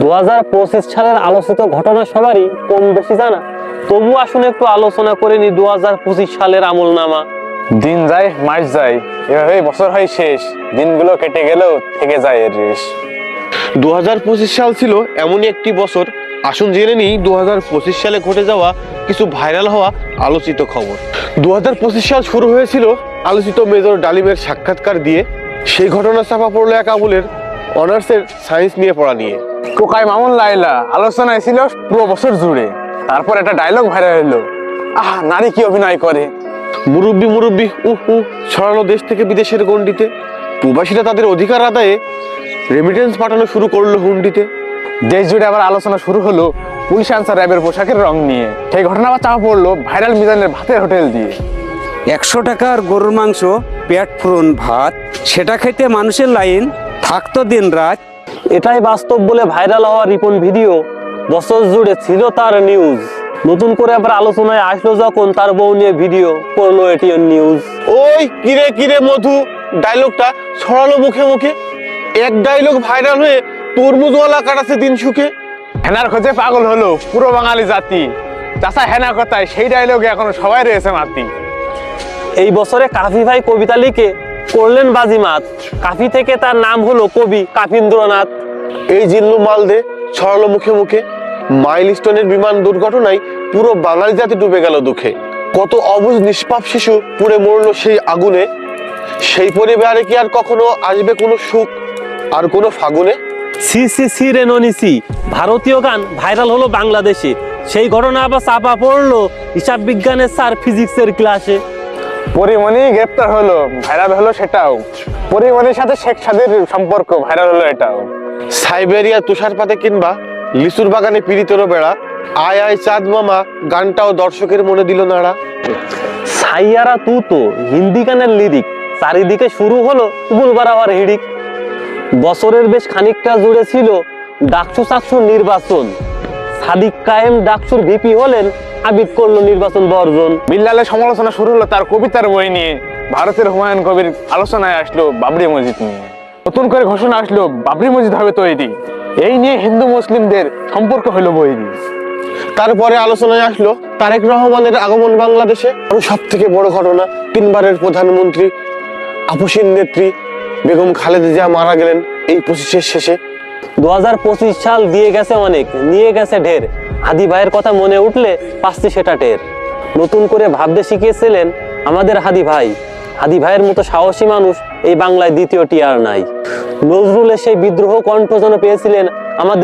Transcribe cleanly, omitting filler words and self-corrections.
2025 সালের আলোচিত ঘটনা সবারই কম বেশি জানা, তবু আসুন একটু আলোচনা করে নি 2025 সালের আমলনামা। দিন যায় মাস যায়, এভাবেই বছর হয় শেষ, দিনগুলো কেটে গেলেও থেকে যায় এর রেশ। 2025 সাল ছিল এমনই একটি বছর। আসুন জেনে নিই 2025 সালে ঘটে যাওয়া কিছু ভাইরাল হওয়া আলোচিত খবর। 2025 সাল শুরু হয়েছিল আলোচিত মেজর ডালিমের সাক্ষাৎকার দিয়ে। সেই ঘটনা চাপা পড়লো এক আবুলের অনার্সের সায়েন্স নিয়ে পড়া নিয়ে। টোকাই মামুন লাইলা আলোচনায় ছিল পুরো বছর জুড়ে। তারপর একটা ডায়লগ ভাইরাল হলো, আহা নারী কি অভিনয় করে। মুরব্বি মুরব্বি ছড়ানো দেশ থেকে বিদেশের গণ্ডিতে। প্রবাসীরা তাদের অধিকার আদায়ে রেমিটেন্স পাঠানো শুরু করলো হুন্ডিতে। দেশ জুড়ে আবার আলোচনা শুরু হলো পুলিশ আনসার র্যাবের পোশাকের রং নিয়ে। সেই ঘটনা আবার চাপা পড়লো ভাইরাল মিজানের ভাতের হোটেল দিয়ে। 100 টাকার গরুর মাংস, পেট ফুরন ভাত, সেটা খেতে মানুষের লাইন থাকতো দিন রাত। এটাই বাস্তব বলে ভাইরাল হওয়া রিপন ভিডিও বছর জুড়ে ছিল তার নিউজ। নতুন করে আবার আলোচনায় আসলো যখন তার বউ নিয়ে ভিডিও করলো এটিএন নিউজ। ওই কিরে কিরে মধু ডায়লগটা ছড়ালো মুখে মুখে। এক ডায়লগ ভাইরাল হয়ে তরমুজওয়ালা কাটাছে দিন সুখে। হেনার খোঁজে পাগল হলো পুরো বাঙালি জাতি। চাষা হেনা কথায় সেই ডায়লগে এখনো সবাই রয়েছে মাতি। এই বছরে কাফি ভাই কবিতা লিখে করলেন বাজিমাত। কাফি থেকে তার নাম হলো কবি কাফিন্দ্রনাথ। এই জিল্লু মালদে ছড়ালো মুখে মুখে। মাইলস্টোনের বিমান দুর্ঘটনায় পুরো বাঙালি জাতি ডুবে গেল দুঃখে। কত অবুঝ নিষ্পাপ শিশু পুড়ে মরলো সেই আগুনে। সেই পরিবারে কি আর কখনো আসবে কোনো সুখ আর কোনো ফাগুনে? সি সি সি রে ননিসি ভারতীয় গান ভাইরাল হলো বাংলাদেশে। সেই ঘটনা আবার চাপা পড়লো হিসাব বিজ্ঞানের স্যার ফিজিক্সের ক্লাসে। পরিমণি গ্রেপ্তার হলো, ভাইরাল হলো সেটাও। পরিমণির সাথে শেখ সাদির সম্পর্ক ভাইরাল হলো এটাও। সাইবেরিয়া তুষারপাতে কিংবা লিচুর বাগানে পীড়িতেরও বেড়া। আয় আয় চাঁদ মামা গানটাও দর্শকের মনে দিল নাড়া। সাইয়ারা তু তো হিন্দি গানের লিরিক, চারিদিকে শুরু হলো বুলবারাওয়ার হিড়িক। বছরের বেশ খানিকটা জুড়ে ছিল ডাকসু চাকসুর নির্বাচন। সাদিক কায়েম ডাকসুর ভিপি হলেন, আবিদ করলো নির্বাচন বর্জন। বিল্লালের সমালোচনা শুরু হলো তার কবিতার বই নিয়ে। ভারতের হুমায়ুন কবির আলোচনায় আসলো বাবরি মসজিদ নিয়ে। নতুন করে ঘোষণা আসলো বাবরি মসজিদ হবে তৈরি। এই নিয়ে হিন্দু মুসলিমদের সম্পর্ক হলো বৈরী। তারপরে আলোচনায় আসলো তারেক রহমানের আগমন বাংলাদেশে। আরো সব থেকে বড় ঘটনা, 3 বারের প্রধানমন্ত্রী আপসীন নেত্রী বেগম খালেদা জিয়া মারা গেলেন এই 25-এর শেষে। 2025 সাল দিয়ে গেছে অনেক, নিয়ে গেছে ঢের। হাদি ভাইয়ের কথা মনে উঠলে পাচ্ছি সেটা টের। নতুন করে ভাবতে শিখিয়েছিলেন আমাদের হাদি ভাই। হাদি ভাইয়ের মতো সাহসী মানুষ এই বাংলায় দ্বিতীয়টি আর নাই। নজরুলের সেই বিদ্রোহ কণ্ঠ যেন পেয়েছিলেন আমাদের